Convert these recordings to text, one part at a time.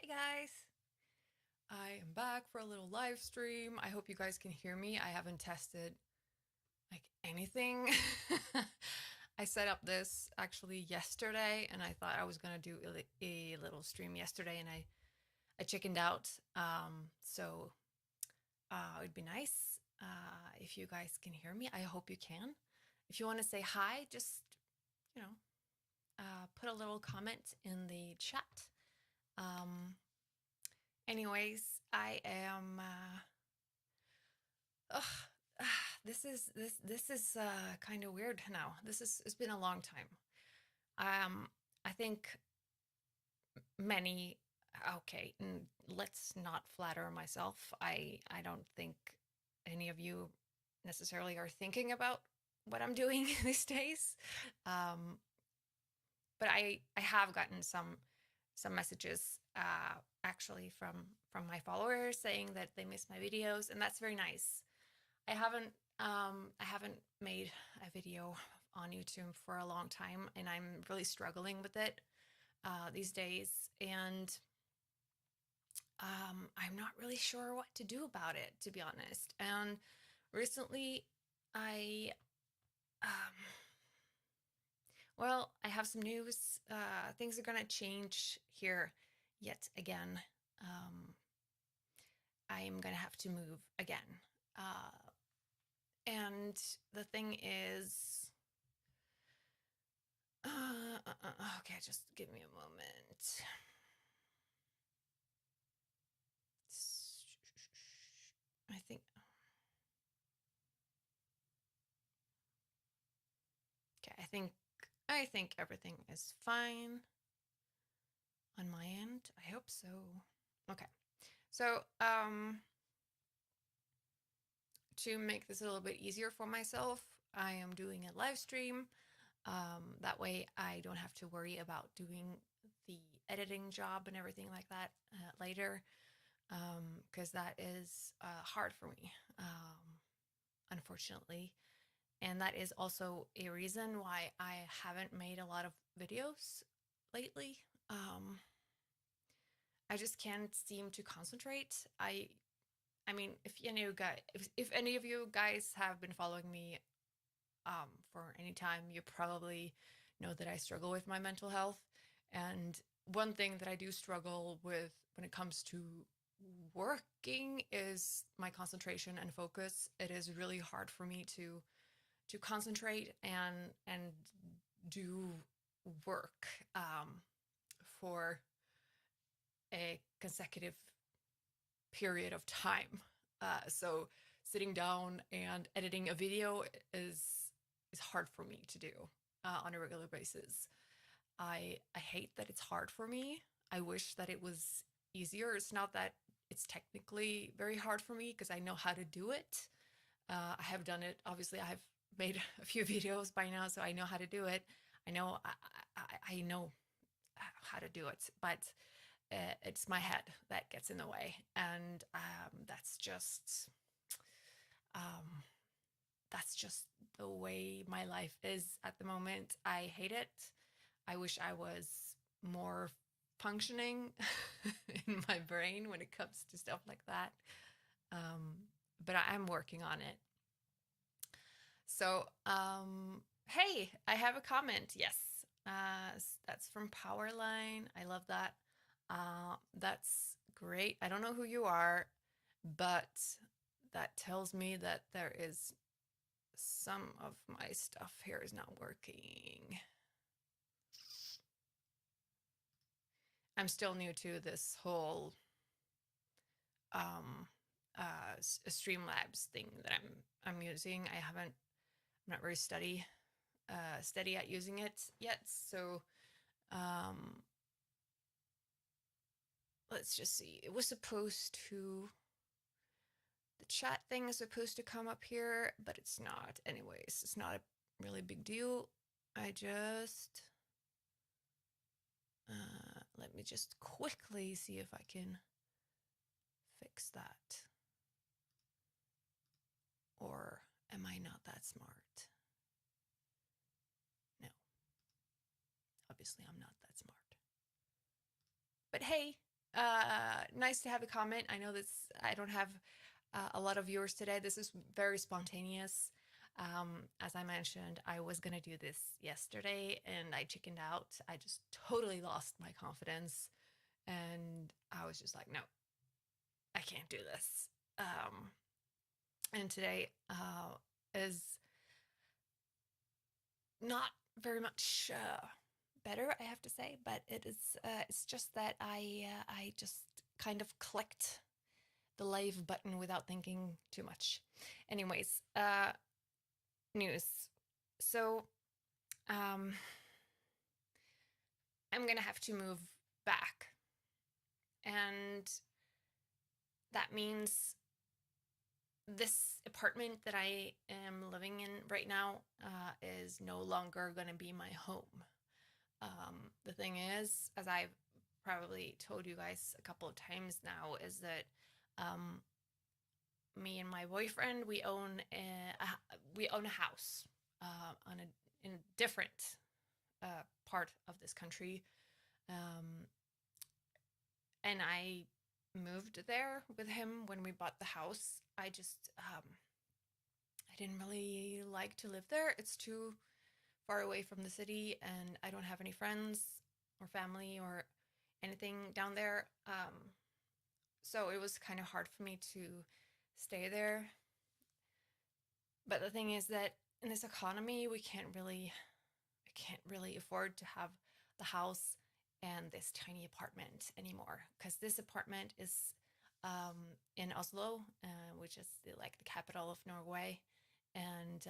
guys, I am back for a little live stream. I hope you guys can hear me. I haven't tested like anything. I set up this actually yesterday and I thought I was gonna do a little stream yesterday and I chickened out. It'd be nice if you guys can hear me. I hope you can. If you want to say hi, just, you know, put a little comment in the chat. Anyways, I am. This is kind of weird now. It's been a long time. I think many. Okay, let's not flatter myself. I don't think any of you necessarily are thinking about what I'm doing these days. But I have gotten some messages actually from my followers saying that they miss my videos, and that's very nice. I haven't made a video on YouTube for a long time, and I'm really struggling with it these days, and I'm not really sure what to do about it, to be honest. And recently I well, I have some news. Things are gonna change here yet again. I am gonna have to move again. And the thing is, okay, just give me a moment. I think, okay, I think everything is fine on my end. I hope so. Okay. So, to make this a little bit easier for myself, I am doing a live stream. That way I don't have to worry about doing the editing job and everything like that later, because that is hard for me, unfortunately. And that is also a reason why I haven't made a lot of videos lately. I just can't seem to concentrate. I mean, if any of you guys have been following me for any time, you probably know that I struggle with my mental health. And one thing that I do struggle with when it comes to working is my concentration and focus. It is really hard for me to concentrate and do work for a consecutive period of time. So sitting down and editing a video is hard for me to do on a regular basis. I hate that it's hard for me. I wish that it was easier. It's not that it's technically very hard for me because I know how to do it. I have done it. Obviously, I have made a few videos by now, so I know how to do it. I know how to do it, but it's my head that gets in the way, and that's just the way my life is at the moment. I hate it. I wish I was more functioning in my brain when it comes to stuff like that. But I'm working on it. So, hey, I have a comment. Yes, that's from Powerline. I love that. That's great. I don't know who you are, but that tells me that there is some of my stuff here is not working. I'm still new to this whole Streamlabs thing that I'm using. I'm not very steady at using it yet. So let's just see. It was supposed to, the chat thing is supposed to come up here, but it's not. Anyways, it's not a really big deal. I just let me just quickly see if I can fix that. Or am I not that smart? No. Obviously, I'm not that smart. But hey, Nice to have a comment. I know this, I don't have a lot of viewers today. This is very spontaneous. As I mentioned, I was gonna do this yesterday and I chickened out. I just totally lost my confidence and I was just like, no, I can't do this. And today is not very much better, I have to say, but it's just that I just kind of clicked the live button without thinking too much. Anyways, news. So um, I'm gonna have to move back, and that means this apartment that I am living in right now is no longer gonna be my home. The thing is, as I've probably told you guys a couple of times now, is that um, me and my boyfriend we own a house on a in a different part of this country, um, and I moved there with him when we bought the house. I didn't really like to live there. It's too far away from the city, and I don't have any friends or family or anything down there. So it was kind of hard for me to stay there. But the thing is that in this economy, I can't really afford to have the house and this tiny apartment anymore, because this apartment is in Oslo, which is like the capital of Norway, and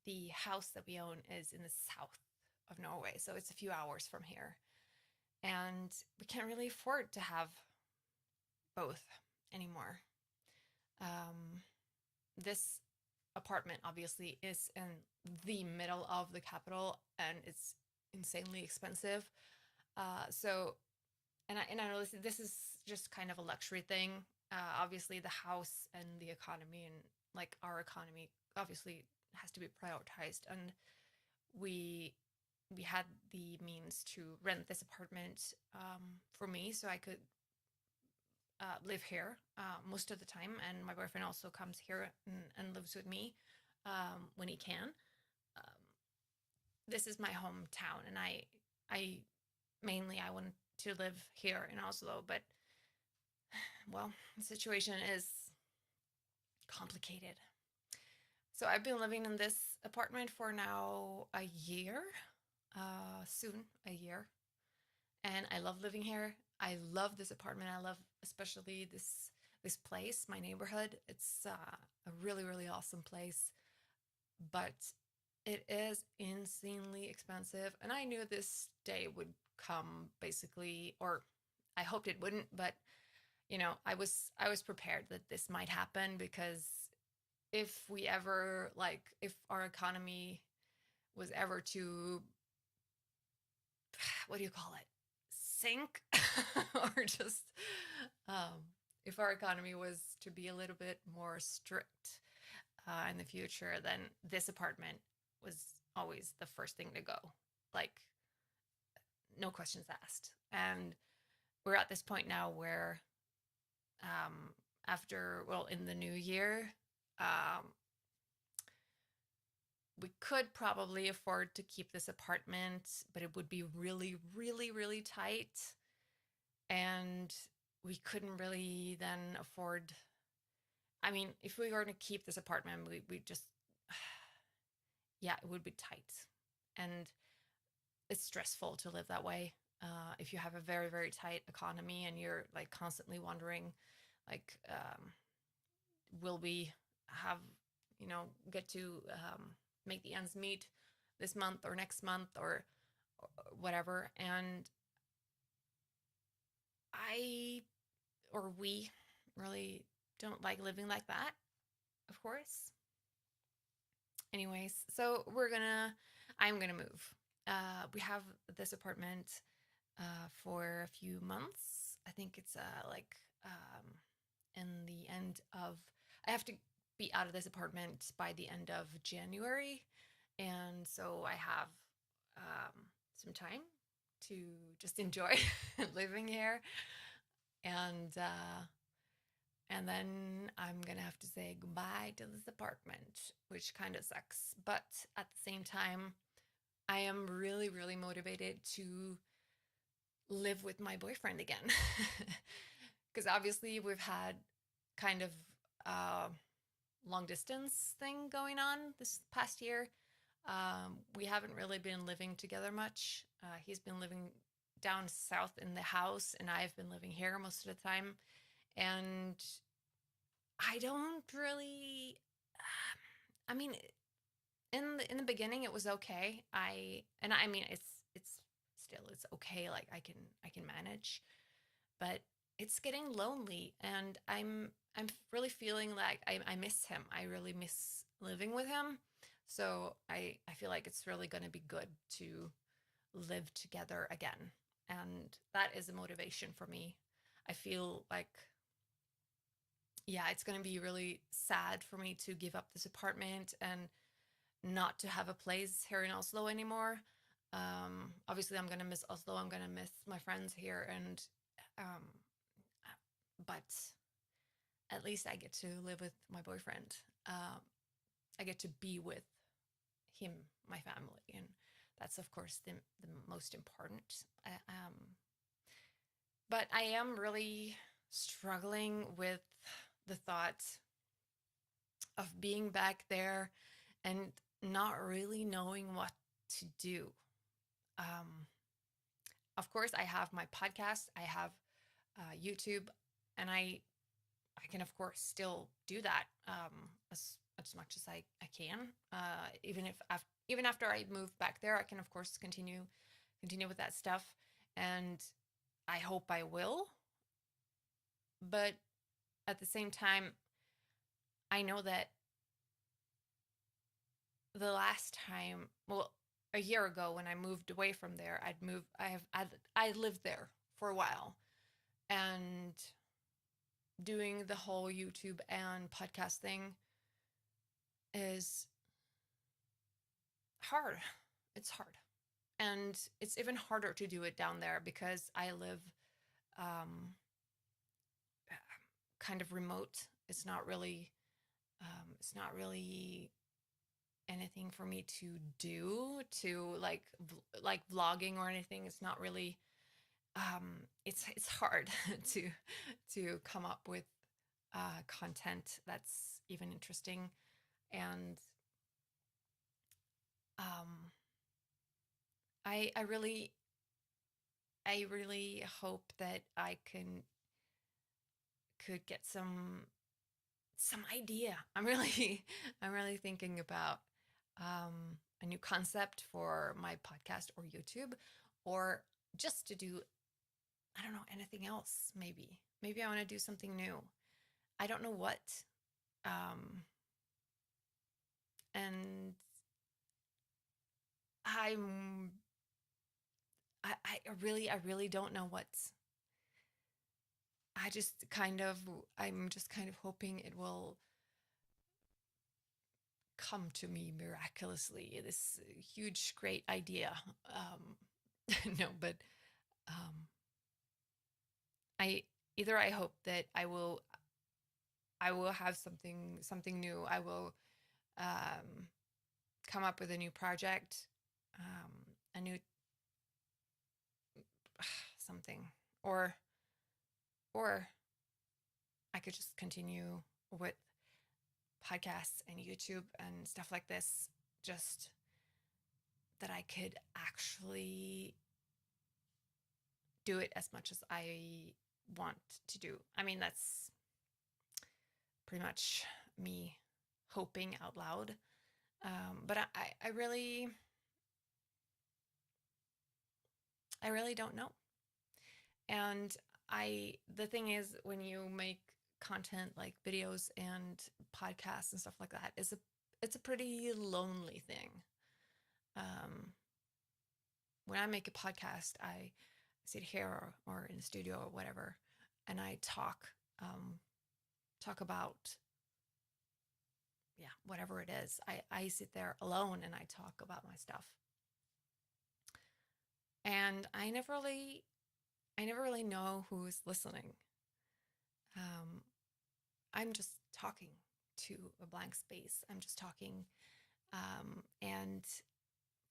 the house that we own is in the south of Norway, so it's a few hours from here, and we can't really afford to have both anymore. Um, this apartment obviously is in the middle of the capital and it's insanely expensive. So, and I know this is just kind of a luxury thing. Obviously, the house and the economy and like our economy obviously has to be prioritized, and we we had the means to rent this apartment for me so I could live here most of the time, and my boyfriend also comes here and lives with me when he can. Um, this is my hometown, and I mainly I want to live here in Oslo, but well, the situation is complicated. So I've been living in this apartment for now a year, soon a year, and I love living here. I love this apartment. I love especially this place, my neighborhood. It's a really awesome place, but it is insanely expensive. And I knew this day would come basically, or I hoped it wouldn't, but you know, I was prepared that this might happen, because if we ever like if our economy was ever to, what do you call it, sink, or just um, if our economy was to be a little bit more strict in the future, then this apartment was always the first thing to go, like no questions asked. And we're at this point now where after, well, in the new year, um, we could probably afford to keep this apartment, but it would be really tight. And we couldn't really then afford, I mean, if we were to keep this apartment, we just, yeah, it would be tight. And it's stressful to live that way. If you have a very tight economy and you're like constantly wondering, like, will we have, you know, get to make the ends meet this month or next month or whatever. And I, or we really don't like living like that, of course. Anyways, so I'm gonna move. We have this apartment for a few months. I think it's like in the end of, I have to be out of this apartment by the end of January. And so I have some time to just enjoy living here. And then I'm gonna have to say goodbye to this apartment, which kind of sucks. But at the same time, I am really, really motivated to live with my boyfriend again. Because obviously we've had kind of a long distance thing going on this past year. We haven't really been living together much. He's been living down south in the house, and I've been living here most of the time. And I don't really. I mean, in the beginning, it was okay. I mean, it's still it's okay. Like I can manage, but it's getting lonely, and I'm really feeling like I miss him. I really miss living with him. So I feel like it's really going to be good to live together again. And that is a motivation for me. I feel like, yeah, it's going to be really sad for me to give up this apartment and not to have a place here in Oslo anymore. Obviously, I'm going to miss Oslo. I'm going to miss my friends here. Um, but at least I get to live with my boyfriend. I get to be with him, my family. And that's, of course, the most important. But I am really struggling with the thought of being back there and not really knowing what to do. Um, of course, I have my podcast, I have YouTube, and I can of course still do that as much as I can. Even after I move back there, I can of course continue with that stuff, and I hope I will. But at the same time, I know that the last time, well, a year ago when I moved away from there, I lived there for a while, and doing the whole YouTube and podcast thing is hard. It's hard. And it's even harder to do it down there because I live um, kind of remote. It's not really anything for me to do to like vlogging or anything. It's not really it's hard to come up with content that's even interesting. And um, I I really hope that I could get some idea. I'm really thinking about a new concept for my podcast or YouTube, or just to do, I don't know, anything else. Maybe I want to do something new. I don't know what. Um, and I'm I really don't know what. I just kind of I'm just kind of hoping it will come to me miraculously. This huge great idea. No, but um I I hope that I will have something new. I will um come up with a new project, a new something, or or I could just continue with podcasts and YouTube and stuff like this, just that I could actually do it as much as I want to do. I mean, that's pretty much me hoping out loud. But I really don't know. And the thing is, when you make content like videos and podcasts and stuff like that, it's a pretty lonely thing. Um, when I make a podcast, I sit here or in the studio or whatever, and I talk about, yeah, whatever it is. I sit there alone and I talk about my stuff, and I never really know who's listening. Um, I'm just talking to a blank space. I'm just talking, and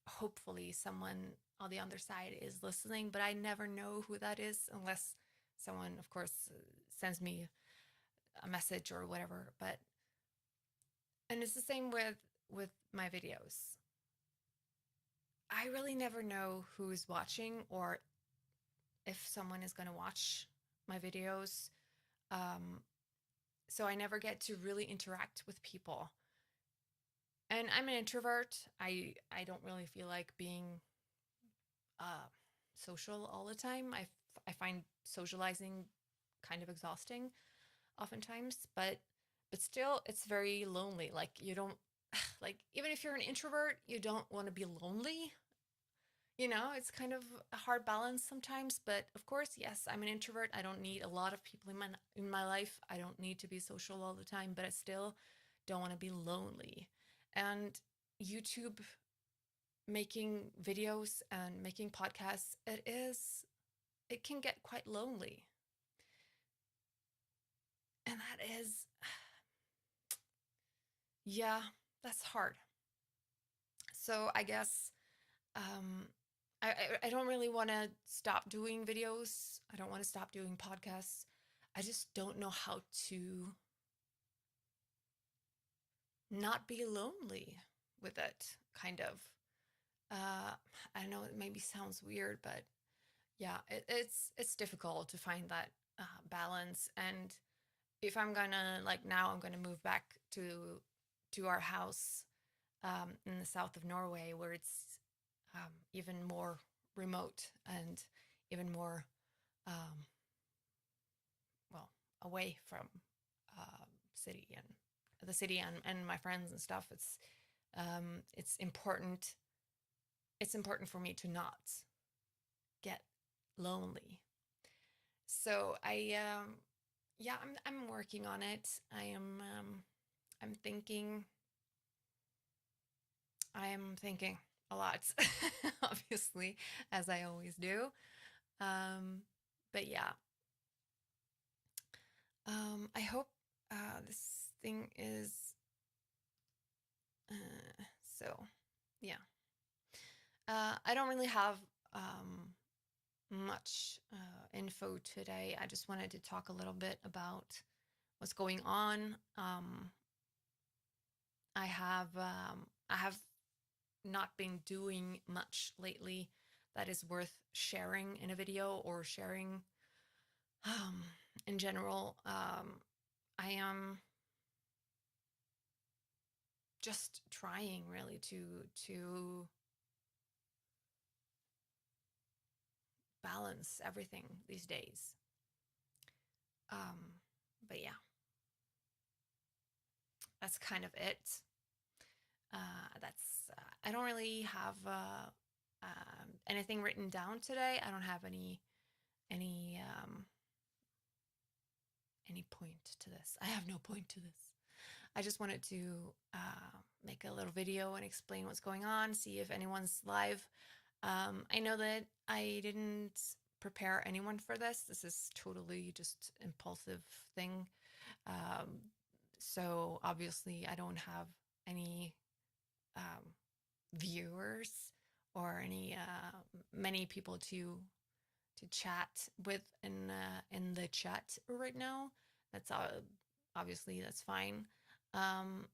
hopefully someone on the other side is listening, but I never know who that is unless someone, of course, sends me a message or whatever. But and it's the same with my videos. I really never know who's watching or if someone is going to watch my videos. Um, so I never get to really interact with people. And I'm an introvert. I don't really feel like being uh, social all the time. I find socializing kind of exhausting oftentimes, but still it's very lonely. Like you don't like even if you're an introvert, you don't want to be lonely. You know, it's kind of a hard balance sometimes, but of course, yes, I'm an introvert. I don't need a lot of people in my life. I don't need to be social all the time, but I still don't want to be lonely. And YouTube, making videos and making podcasts, it can get quite lonely. And that is, yeah, that's hard. So I guess um, I don't really want to stop doing videos. I don't want to stop doing podcasts. I just don't know how to not be lonely with it, kind of. Uh, I know it maybe sounds weird, but yeah, it's difficult to find that balance. And if I'm gonna like now, I'm gonna move back to our house in the south of Norway, where it's even more remote and even more um, well away from uh, city and the city and my friends and stuff. It's important. It's important for me to not get lonely. So yeah, I'm working on it. I'm thinking I'm thinking a lot, obviously, as I always do. Um, but yeah, I hope this thing is so. Yeah, I don't really have much info today. I just wanted to talk a little bit about what's going on. I have not been doing much lately that is worth sharing in a video or sharing um, in general. I am just trying really to balance everything these days. But yeah, that's kind of it. That's I don't really have anything written down today. I don't have any any point to this. I have no point to this. I just wanted to make a little video and explain what's going on, see if anyone's live. I know that I didn't prepare anyone for this. This is totally just impulsive thing. Um, so obviously I don't have any um, viewers or any many people to chat with in the chat right now. That's obviously that's fine. Um,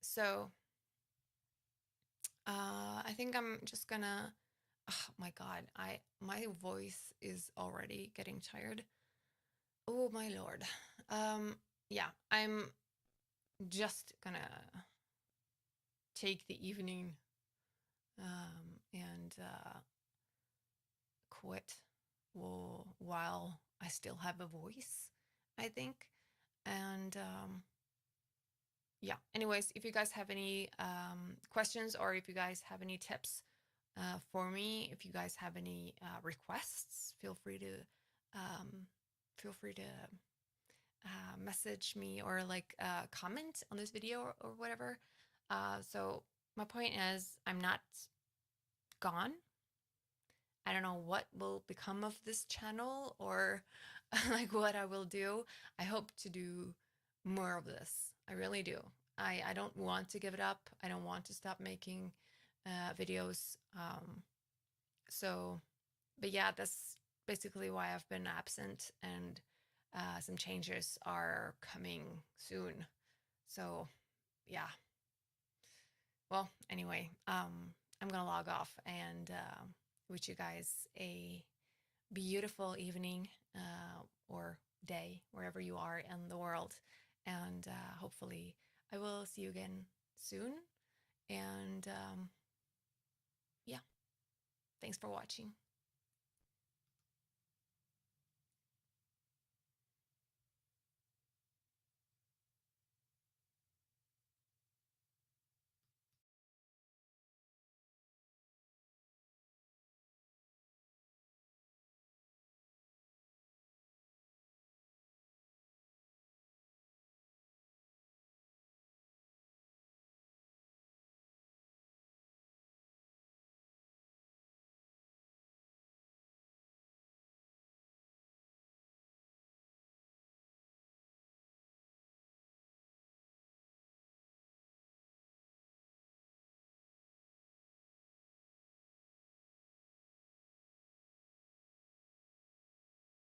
so I think I'm just gonna. Oh my God, my voice is already getting tired. Oh my Lord. Yeah, I'm just gonna take the evening and quit while I still have a voice, I think. And yeah, anyways, if you guys have any questions or if you guys have any tips for me, if you guys have any requests, um, feel free to message me or like comment on this video or whatever. So my point is, I'm not gone. I don't know what will become of this channel or like what I will do. I hope to do more of this. I really do. I don't want to give it up. I don't want to stop making videos. So, but yeah, that's basically why I've been absent, and some changes are coming soon. So, yeah. Well, anyway, I'm gonna log off and wish you guys a beautiful evening or day wherever you are in the world, and hopefully I will see you again soon. And yeah, thanks for watching.